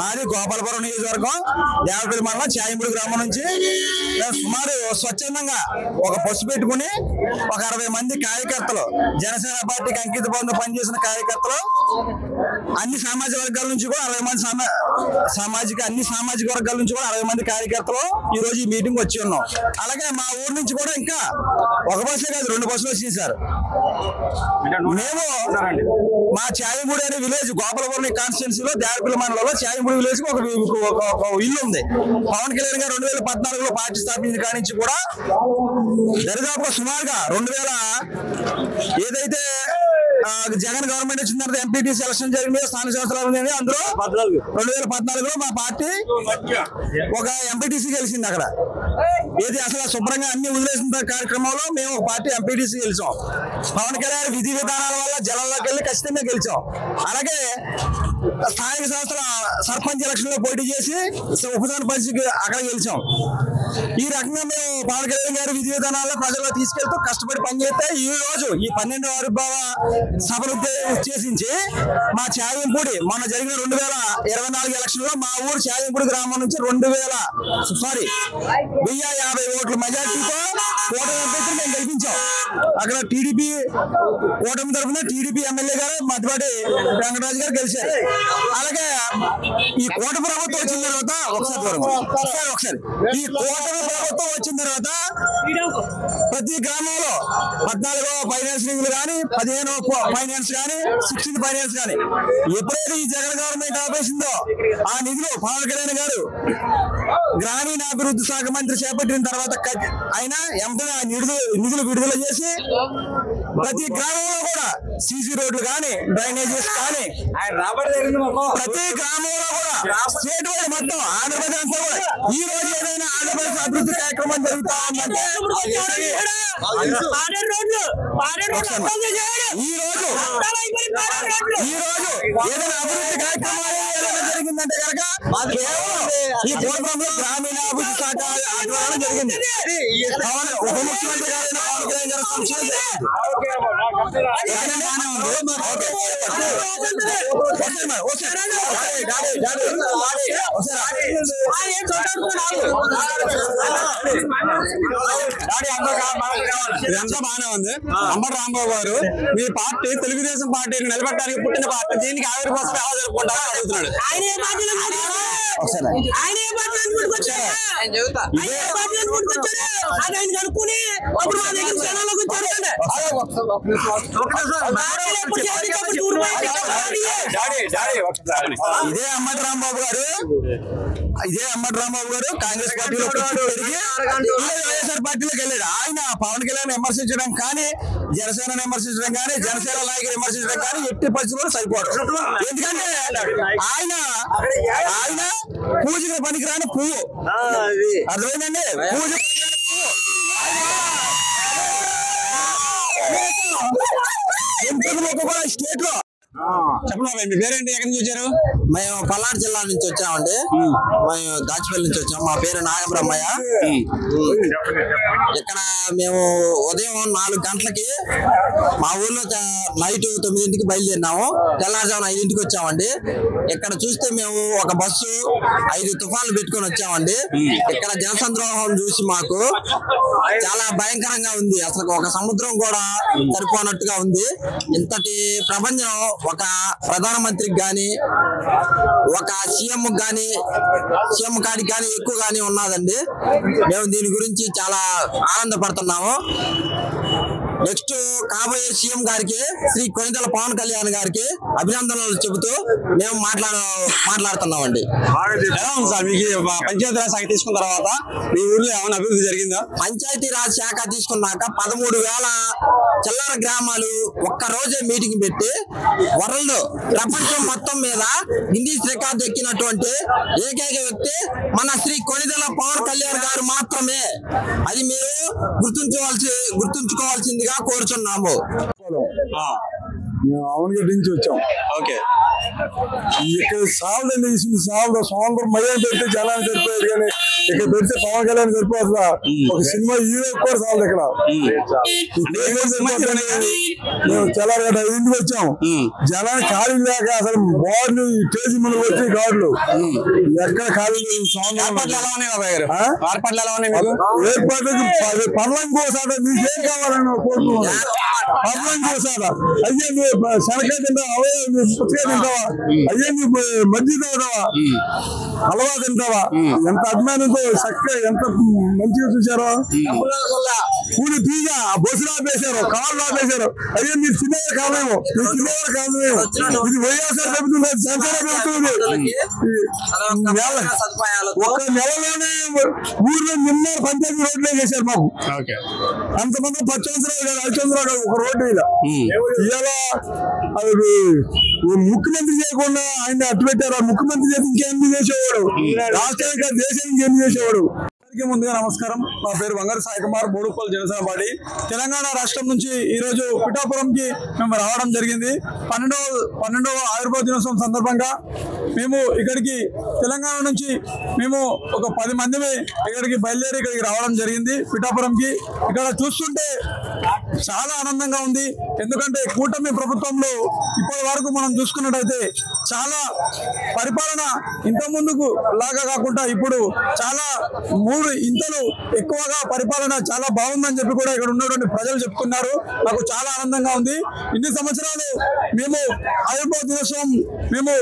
మాది గోపాలపురం నియోజకవర్గం దేవపల్లి మండలం చాయంపూడి గ్రామం నుంచి సుమారు స్వచ్ఛందంగా ఒక బస్సు పెట్టుకుని ఒక 60 మంది కార్యకర్తలు జనసేన పార్టీకి అంకిత భావంతో పనిచేసిన కార్యకర్తలు అన్ని సామాజిక వర్గాల నుంచి కూడా 60 మంది అన్ని సామాజిక వర్గాల నుంచి కూడా 60 మంది కార్యకర్తలు ఈ రోజు ఈ మీటింగ్ వచ్చి ఉన్నాం. అలాగే మా ఊరు నుంచి కూడా ఇంకా ఒక బస్సే కాదు 2 బస్సులు వచ్చినాయి సార్. మేము మా చాయంపూడి అనే విలేజ్ గోపాలపురం కాన్స్టిట్యున్సీలో దేవపల్లి మండలంలో చాయంపూడి విలేజ్ ఒక ఇల్లు ఉంది. పవన్ కళ్యాణ్ గారు 2014లో పార్టీ స్థాపించిన కాడి నుంచి కూడా దరిదాపుగా సుమారుగా 2000 ఏదైతే జగన్ గవర్నమెంట్ వచ్చిన తర్వాత ఎంపీటీసీ ఎలక్షన్ జరిగింది, స్థానిక సంస్థలు అందులో 2014లో మా పార్టీ ఒక ఎంపీటీసీ గెలిచింది. అక్కడ ఏది అసలు శుభ్రంగా అన్ని వదిలేసిన కార్యక్రమంలో మేము ఒక పార్టీ ఎంపీటీసీ గెలిచాం. పవన్ కళ్యాణ్ విధి విధానాల వల్ల జనంలోకి వెళ్ళి ఖచ్చితంగా గెలిచాం. అలాగే స్థానిక సంస్థల సర్పంచ్ ఎలక్షన్ లో పోటీ చేసి ఉప సర్పంచ్కి అక్కడ గెలిచాం. ఈ రకంగా మేము పవన్ కళ్యాణ్ గారి విధి విధానాల్లో ప్రజల్లో తీసుకెళ్తూ కష్టపడి పనిచేస్తే ఈ రోజు ఈ 12వ ఆవిర్భావ సభను ఉద్దేశించి మా చాయంపూడి మొన్న జరిగిన 2024 ఎలక్షన్ లో మా ఊరు చాయంపూడి గ్రామం నుంచి 1050 ఓట్ల మెజార్టీతో కూటమి అభ్యర్థిని మేము గెలిపించాం. అక్కడ టీడీపీ కూటమి తరఫున టీడీపీ ఎమ్మెల్యే గారు మధ్యపాటి వెంకటరాజు గారు గెలిచారు. అలాగే ఈ కూటమి ప్రభుత్వం వచ్చిన తర్వాత ఒకసారి ఈ కూటమి ప్రభుత్వం వచ్చిన తర్వాత ప్రతి గ్రామంలో 14వ ఫైనాన్స్ నిధులు కానీ 15వ ఫైనాన్స్ కానీ 16th ఫైనాన్స్ కానీ ఎప్పుడైతే ఈ జగన్ గవర్నమెంట్ ఆపేసిందో ఆ నిధులు పవన్ కళ్యాణ్ గారు గ్రామీణాభివృద్ధి శాఖ మంత్రి చేపట్టిన తర్వాత ఆయన ఎంతగా నిధులు విడుదల చేసి ప్రతి గ్రామంలో కూడా సీసీ రోడ్లు కానీ డ్రైనేజెస్ కానీ ప్రతి గ్రామంలో కూడా స్టేట్ వైడ్ మొత్తం ఆంధ్రప్రదేశ్ అంతా కూడా ఈ రోజు ఏదైనా ఆంధ్రప్రదేశ్ అభివృద్ధి కార్యక్రమం జరుగుతా ఉందంటే ఈ రోజు ఏదైనా అభివృద్ధి కార్యక్రమాలు జరిగిందంటే కనుక కేవలం ఈ ప్రోగ్రామ్ లో గ్రామీణాభివృద్ధి శాఖ ఆధ్వర్యంలో జరిగింది. ఉప ముఖ్యమంత్రి గారైన పవన్ కళ్యాణ్ గారు ఇదంతా బాగానే ఉంది. అంబటి రాంబాబు గారు మీ పార్టీ తెలుగుదేశం పార్టీని నిలబెట్టడానికి పుట్టిన పార్టీ, దీనికి ఆవిర్భావం ఎలా జరుపుకుంటారో అడుగుతున్నాడు. ఇదే అంబటి రాంబాబు గారు కాంగ్రెస్ పార్టీలో వైఎస్ఆర్ పార్టీలోకి వెళ్ళాడు. ఆయన పవన్ కళ్యాణ్ విమర్శించడం కానీ జనసేన విమర్శించడం కానీ జనసేన నాయకులు విమర్శించడం కానీ ఎట్టి పరిస్థితుల్లో సరిపోవడం. ఎందుకంటే ఆయన పూజకి పనికిరాని పువ్వు, అర్థమైందండి. పూజ కూడా స్టేట్ లో చెప్పండి. మీ పేరేంటి, ఎక్కడి నుంచి వచ్చారు? మేము పల్నాడు జిల్లా నుంచి వచ్చామండి. మేము దాచిపల్లి నుంచి వచ్చాము. మా పేరు నాగబ్రహ్మయ్య. ఇక్కడ మేము ఉదయం 4 గంటలకి మా ఊర్లో నైట్ 9ంటికి బయలుదేరినాము. తెల్లారుజామున 5ంటికి వచ్చామండి. ఇక్కడ చూస్తే మేము ఒక బస్సు 5 తుఫాన్లు పెట్టుకొని వచ్చామండి. ఇక్కడ జనసంద్రోహం చూసి మాకు చాలా భయంకరంగా ఉంది. అసలు ఒక సముద్రం కూడా సరిపోనట్టుగా ఉంది. ఇంతటి ప్రపంచం ఒక ప్రధానమంత్రికి గాని ఒక సీఎం గాని సీఎం కాడికి గాని ఎక్కువ గాని ఉన్నదండి. మేము దీని గురించి చాలా ఆనందపడుతున్నాము. నెక్స్ట్ కాబోయే సీఎం గారికి శ్రీ కొనిదెల పవన్ కళ్యాణ్ గారికి అభినందనలు చెబుతూ మేము మాట్లాడుతున్నామండి. ఎలా ఉంది సార్ మీకు పంచాయతీరాజ్ శాఖ తీసుకున్న తర్వాత మీ ఊర్లో ఏమైనా అభివృద్ధి జరిగిందా? పంచాయతీరాజ్ శాఖ తీసుకున్నాక 13,000 చిల్లర గ్రామాలు ఒక్క రోజే మీటింగ్ పెట్టి వరల్డ్ ప్రపంచం మొత్తం మీద గిన్నీస్ రికార్డు ఎక్కినటువంటి ఏకైక వ్యక్తి మన శ్రీ కొనిదెల పవన్ కళ్యాణ్ గారు మాత్రమే. అది మీరు గుర్తుంచుకోవాల్సిందిగా కోరుచున్నాము. మేము అవనగడ్డ నుంచి వచ్చాం. ఓకే, ఇక్కడ సాలదండి, సాలదు సోమవారం మయ్యం పెడితే జనాన్ని సరిపోయేది, కానీ ఇక్కడ పెడితే పవన్ కళ్యాణ్ సరిపోతుందా? ఒక సినిమా హీరో కూడా సాలదు ఇక్కడ. మేము తెల్లారగడ్డ 5ంటికి వచ్చాం. జనాన్ని ఖాళీ లేక అసలు బార్లు స్టేజ్ ముందు వచ్చి గాడులు ఎక్కడ ఖాళీ లేదు. ఏర్పాట్లకి పర్లం కోసాట నీకేం కావాలని కోరుకున్నాను. పర్లం కోసాట అయ్యే శనకాయ తింటావా, అవే పుచ్చకాయ తింటావా, అయ్యే మజ్జి తాగుతావా, హల్వా తింటావా? ఎంత అభిమానంతో చక్కగా ఎంత మంచిగా చూసారో. పూడి తీగా బస్సులు ఆపేశారు, కార్లు ఆపేశారు. అయ్యే మీరు తినేవారు కాదేమో, మీరు తినేవారు కాదేమో. ఇది వైఎస్ఆర్ చెబుతుంది, సంచారం చెబుతుంది. ఒక నెలలోనే ఊర్లో నిన్న పంచాయతీ రోడ్లే చేశారు మాకు. అంతమంది 10 సంవత్సరాలు కాదు, 5 సంవత్సరాలు కాదు, ఒక రోడ్డు ఇలా. ఇలా అది ముఖ్యమంత్రి చేయకుండా ఆయన అట్టు పెట్టారు. ఆ ముఖ్యమంత్రి చేసి ఇంకేం చేసేవాడు, రాష్ట్రానికి దేశానికి ఏం చేసేవాడు. ముందుగా నమస్కారం. నా పేరు వంగరి సాయి కుమార్, బోడుపల్లి జనసేన పార్టీ. తెలంగాణ రాష్ట్రం నుంచి ఈ రోజు పిఠాపురంకి మేము రావడం జరిగింది. 12వ ఆవిర్భావ దినోత్సవం సందర్భంగా మేము ఇక్కడికి తెలంగాణ నుంచి మేము ఒక 10 మందిని ఇక్కడికి బయలుదేరి ఇక్కడికి రావడం జరిగింది పిఠాపురంకి. ఇక్కడ చూస్తుంటే చాలా ఆనందంగా ఉంది. ఎందుకంటే కూటమి ప్రభుత్వంలో ఇప్పటి వరకు మనం చూసుకున్నట్టయితే చాలా పరిపాలన ఇంత ముందుకు లాగా కాకుండా ఇప్పుడు చాలా 3 ఇంతలు ఎక్కువగా పరిపాలన చాలా బాగుందని చెప్పి కూడా ఇక్కడ ఉన్నటువంటి ప్రజలు చెప్తున్నారు. నాకు చాలా ఆనందంగా ఉంది. ఇన్ని సంవత్సరాలు మేము ఆవిర్భావ దినోత్సవం మేము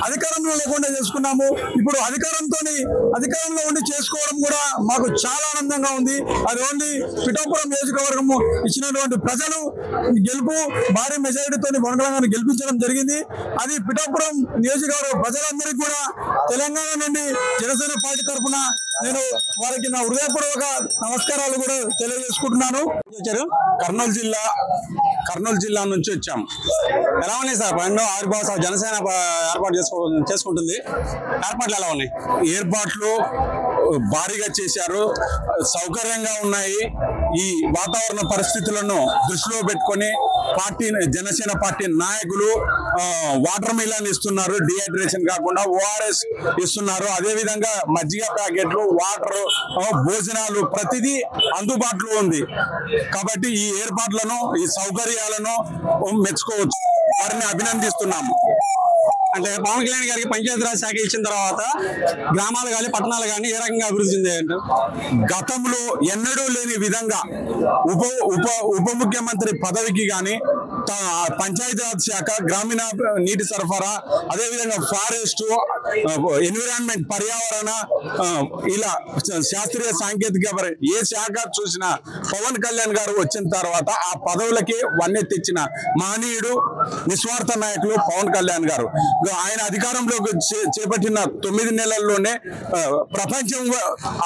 అధికారంలో లేకుండా చేసుకున్నాము. ఇప్పుడు అధికారంలో ఉండి చేసుకోవడం కూడా మాకు చాలా ఆనందంగా ఉంది. అది ఓన్లీ పిఠాపురం నియోజకవర్గం ఇచ్చినటువంటి ప్రజలు గెలుపు భారీ మెజారిటీతో వనగలంగాన్ని గెలిపించడం జరిగింది. అది పిఠాపురం నియోజకవర్గ ప్రజలందరికీ కూడా తెలంగాణ నుండి జనసేన పార్టీ తరఫున నేను వారికి నా హృదయపూర్వక నమస్కారాలు కూడా తెలియజేసుకుంటున్నాను. కర్నూలు జిల్లా నుంచి వచ్చాం. ఎలా ఉన్నాయి సార్? 12వ ఆవిర్భావ జనసేన ఏర్పాటు చేసుకుంటుంది. ఏర్పాట్లు ఎలా ఉన్నాయి? ఏర్పాట్లు భారీగా చేశారు, సౌకర్యంగా ఉన్నాయి. ఈ వాతావరణ పరిస్థితులను దృష్టిలో పెట్టుకొని జనసేన పార్టీ నాయకులు వాటర్ మిలన్ ఇస్తున్నారు, డిహైడ్రేషన్ కాకుండా ORS ఇస్తున్నారు. అదేవిధంగా మజ్జిగ ప్యాకెట్లు, వాటర్, భోజనాలు ప్రతిదీ అందుబాటులో ఉంది. కాబట్టి ఈ ఏర్పాట్లను, ఈ సౌకర్యాలను మెచ్చుకోవచ్చు, వారిని అభినందిస్తున్నాము. అంటే పవన్ కళ్యాణ్ గారికి పంచాయతీరాజ్ శాఖ ఇచ్చిన తర్వాత గ్రామాలు కానీ పట్టణాలు కానీ ఏ రకంగా అభివృద్ధి చెందాయంటే, గతంలో ఎన్నడూ లేని విధంగా ఉప ముఖ్యమంత్రి పదవికి కానీ పంచాయతీరాజ్ శాఖ, గ్రామీణ నీటి సరఫరా, అదేవిధంగా ఫారెస్ట్, ఎన్విరాన్మెంట్, పర్యావరణ, ఇలా శాస్త్రీయ సాంకేతిక ఏ శాఖ చూసినా పవన్ కళ్యాణ్ గారు వచ్చిన తర్వాత ఆ పదవులకి వన్నె తెచ్చిన మహనీయుడు, నిస్వార్థ నాయకులు పవన్ కళ్యాణ్ గారు. ఆయన అధికారంలోకి చేపట్టిన 9 నెలల్లోనే ప్రపంచం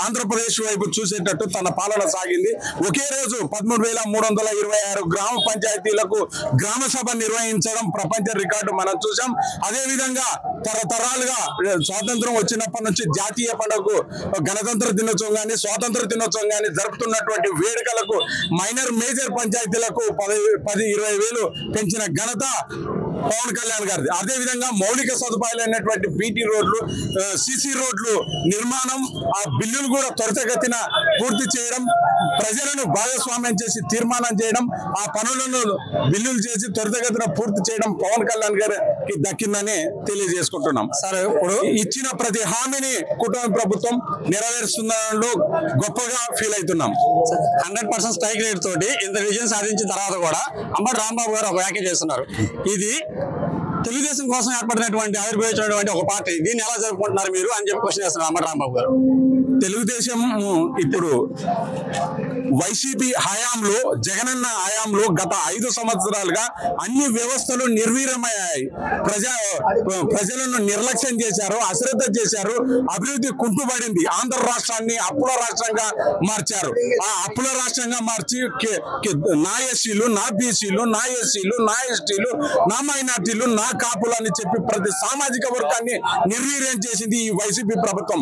ఆంధ్రప్రదేశ్ వైపు చూసేటట్టు తన పాలన సాగింది. ఒకే రోజు 13,326 గ్రామ పంచాయతీలకు గ్రామ సభ నిర్వహించడం ప్రపంచ రికార్డు మనం చూసాం. అదేవిధంగా తరతరాలుగా స్వాతంత్రం వచ్చినప్పటి నుంచి జాతీయ పండుగకు గణతంత్ర దినోత్సవం కానీ స్వాతంత్ర దినోత్సవం కానీ జరుపుతున్నటువంటి వేడుకలకు మేజర్ పంచాయతీలకు 10-20 వేలు పెంచిన ఘనత పవన్ కళ్యాణ్ గారిది. అదేవిధంగా మౌలిక సదుపాయాలు అయినటువంటి బీటీ రోడ్లు, సిసి రోడ్లు నిర్మాణం, ఆ బిల్లులు కూడా త్వరితగతిన పూర్తి చేయడం, ప్రజలను భాగస్వామ్యం చేసి తీర్మానం చేయడం, ఆ పనులను బిల్లులు చేసి త్వరితగతిన పూర్తి చేయడం పవన్ కళ్యాణ్ గారికి దక్కిందని తెలియజేసుకుంటున్నాం. సరే, ఇప్పుడు ఇచ్చిన ప్రతి హామీని కుటుంబ ప్రభుత్వం నెరవేరుస్తుందనలో గొప్పగా ఫీల్ అవుతున్నాం. 100% స్ట్రైక్ రేట్ తోటి ఇంత విజయం సాధించిన తర్వాత కూడా అంబటి రాంబాబు గారు ఒక వ్యాఖ్య చేస్తున్నారు. ఇది తెలుగుదేశం కోసం ఏర్పడినటువంటి ఆవిర్భవించినటువంటి ఒక పార్టీ, దీన్ని ఎలా జరుపుకుంటున్నారు మీరు అని చెప్పి క్వశ్చన్ చేస్తున్నారు అంబటి రాంబాబు గారు. తెలుగుదేశం ఇప్పుడు వైసీపీ హయాంలో, జగనన్న హయాంలో గత 5 సంవత్సరాలుగా అన్ని వ్యవస్థలు నిర్వీర్యమయ్యాయి. ప్రజలను నిర్లక్ష్యం చేశారు, అశ్రద్ధ చేశారు, అభివృద్ధి కుంటుపడింది. ఆంధ్ర రాష్ట్రాన్ని అప్పుల రాష్ట్రంగా మార్చారు. ఆ అప్పుల రాష్ట్రంగా మార్చి నా ఎస్సీలు, నా బీసీలు, నా ఎస్సీలు, నా ఎస్టీలు, నా మైనార్టీలు, నా కాపులు అని చెప్పి ప్రతి సామాజిక వర్గాన్ని నిర్వీర్యం చేసింది ఈ వైసీపీ ప్రభుత్వం.